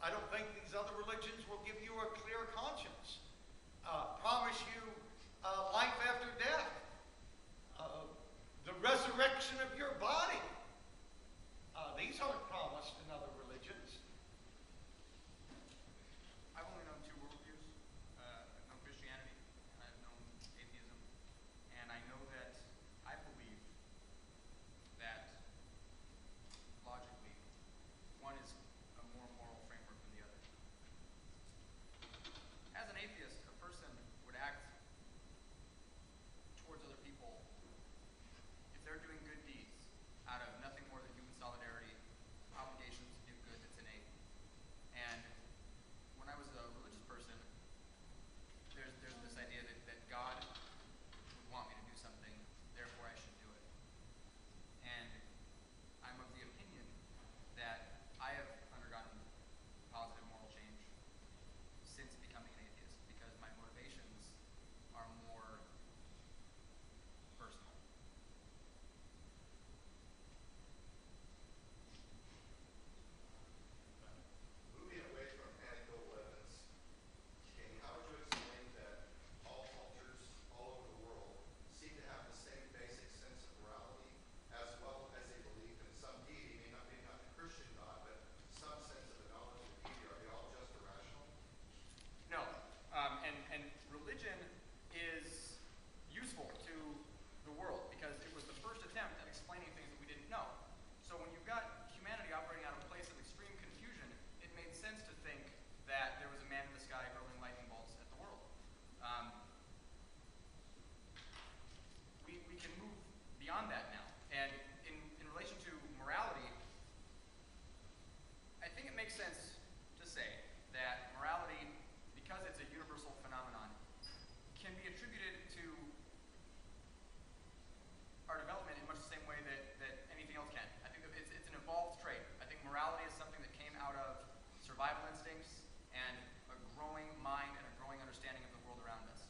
I don't think these other religions will give you a clear conscience, promise you life after death, the resurrection of your body. These aren't promised in other religions. I've only known two worldviews. I've known Christianity and I've known atheism. And I know that I believe that logically one is a more moral framework than the other. As an atheist, a person would act towards other people if they're doing good deeds out of nothing more than human solidarity, obligations to do good that's innate. And when I was a religious person, there's this idea that God would want me to do something, therefore I should do it. And I'm of the opinion that I have undergone positive moral change since becoming an atheist, because my motivations are more personal. Moving away from anecdotal evidence, Kenny, how would you explain that all cultures all over the world seem to have the same basic sense of morality, as well as a belief in some deity, maybe not the Christian God, but some sense of a knowledge of deity? Are they all just irrational? No. And religion is useful to the world because it was the first attempt at explaining things that we didn't know. So when you've got humanity operating out of a place of extreme confusion, it made sense to think that there was a man in the sky hurling lightning bolts at the world. We can move beyond that now. And in relation to morality, I think it makes sense to say that morality, because it's a universal phenomenon, can be attributed to our development in much the same way that anything else can. I think that it's an evolved trait. I think morality is something that came out of survival instincts and a growing mind and a growing understanding of the world around us.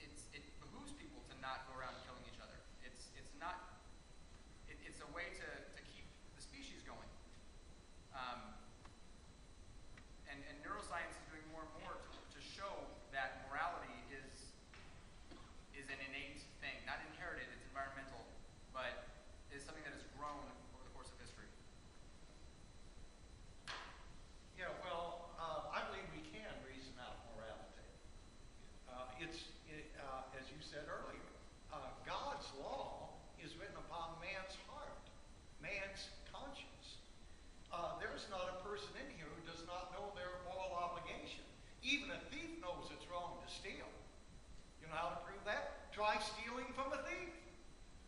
It behooves people to not go around killing each other. It's a way to keep the species going. And neuroscience is doing more and more to show that morality is an innate thing, not inherited, it's environmental, but is something that has grown over the course of history. Yeah, well, I believe we can reason out morality. As you said earlier, God's law is written upon man's heart, man's conscience. There's not a person in here who does not know their moral obligation. Even a thief knows it's wrong to steal. You know how to prove that? Try stealing from a thief.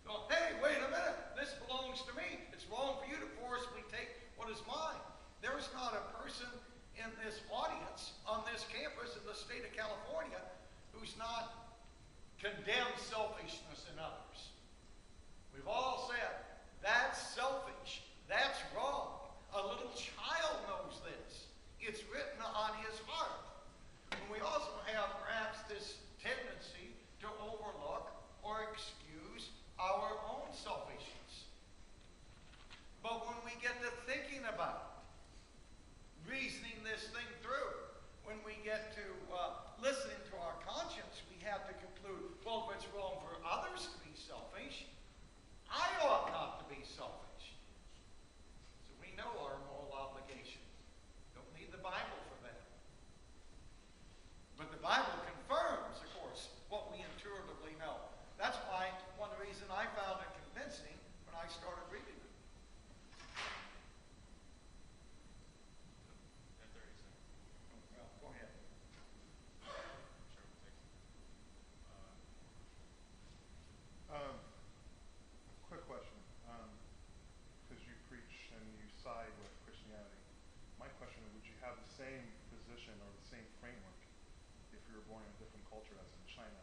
Go, hey, wait a minute, this belongs to me. It's wrong for you to forcibly take what is mine. There's not a person in this audience, on this campus in the state of California, who's not condemned selfishness in others. We've all said, that's selfish, that's wrong. A little child knows this. It's written on his heart. And we also have perhaps this tendency to overlook or excuse our own selfishness. But when we get to thinking about it, reasoning this thing through, when we get to listening to our conscience, we have to conclude, well, if it's wrong for others to be selfish, I ought not to be selfish. So we know our moral obligation. Don't need the Bible for that. But the Bible confirms, of course, what we intuitively know. That's why one reason I found it convincing when I started reading it. At 30 seconds. Well, go ahead. Sure, we'll take Quick question. Because you preach and you side with Christianity, my question is, would you have the same position or the same framework if you were born in a different culture, as in China,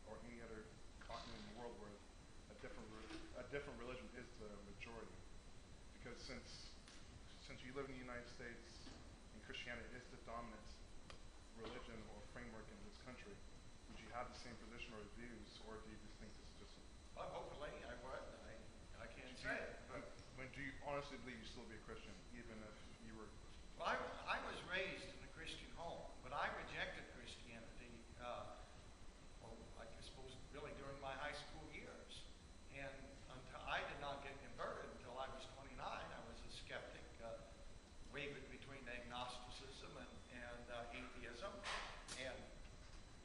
or any other continent in the world where a different religion is the majority? Because since you live in the United States and Christianity is the dominant religion or framework in this country, would you have the same position or views, or do you just think this is just Well, hopefully I would. I can't say it. But do you, honestly believe you still be a Christian, even if you were. Well, I was raised in a Christian home, but I rejected Christianity, well, I suppose really during my high school years. And until I did not get converted until I was 29. I was a skeptic, wavered between agnosticism and atheism. And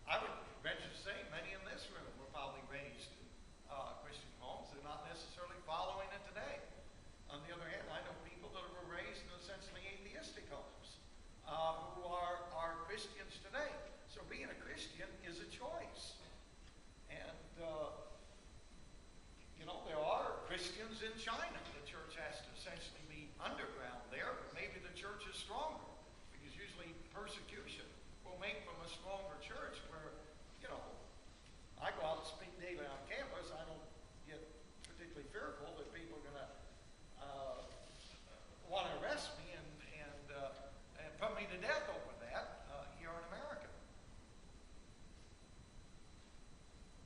I would venture to say many in this room were probably raised in Christian homes. They're not necessarily following it today. On the other hand, I know people that were raised in essentially atheistic homes who are Christians today. So being a Christian is a choice. And, there are Christians in China. The church has to essentially be underground there, but maybe the church is stronger. Because usually persecution will make from a stronger church where, I go out and speak daily on campus. I don't get particularly fearful that people are going to want to arrest me and put me to death over that here in America.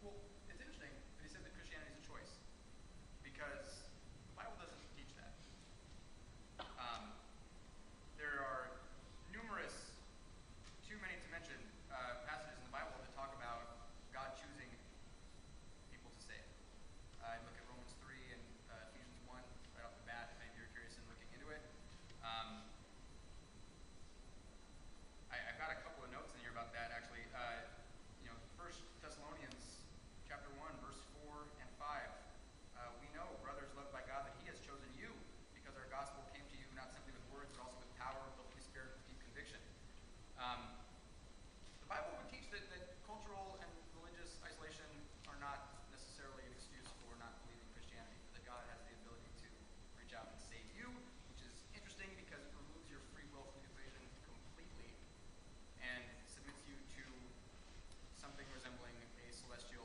Well, it's interesting that he said that Christianity is a choice, because the Bible doesn't teach that. There are numerous, too many to mention, passages in the Bible that talk about God choosing people to save. Look at Romans 3 and Ephesians 1 right off the bat, if any of you are curious in looking into it. I've got a couple of notes in here about that, actually. 1 Thessalonians chapter 1, verse 4 and 5. We know, brothers loved by God, that he has chosen you, because our gospel came to you not simply with words, but also with power, with the Holy Spirit, with deep conviction. The Bible would teach that cultural and religious isolation are not necessarily an excuse for not believing Christianity, but that God has the ability to reach out and save you, which is interesting because it removes your free will from the equation completely and submits you to something resembling a celestial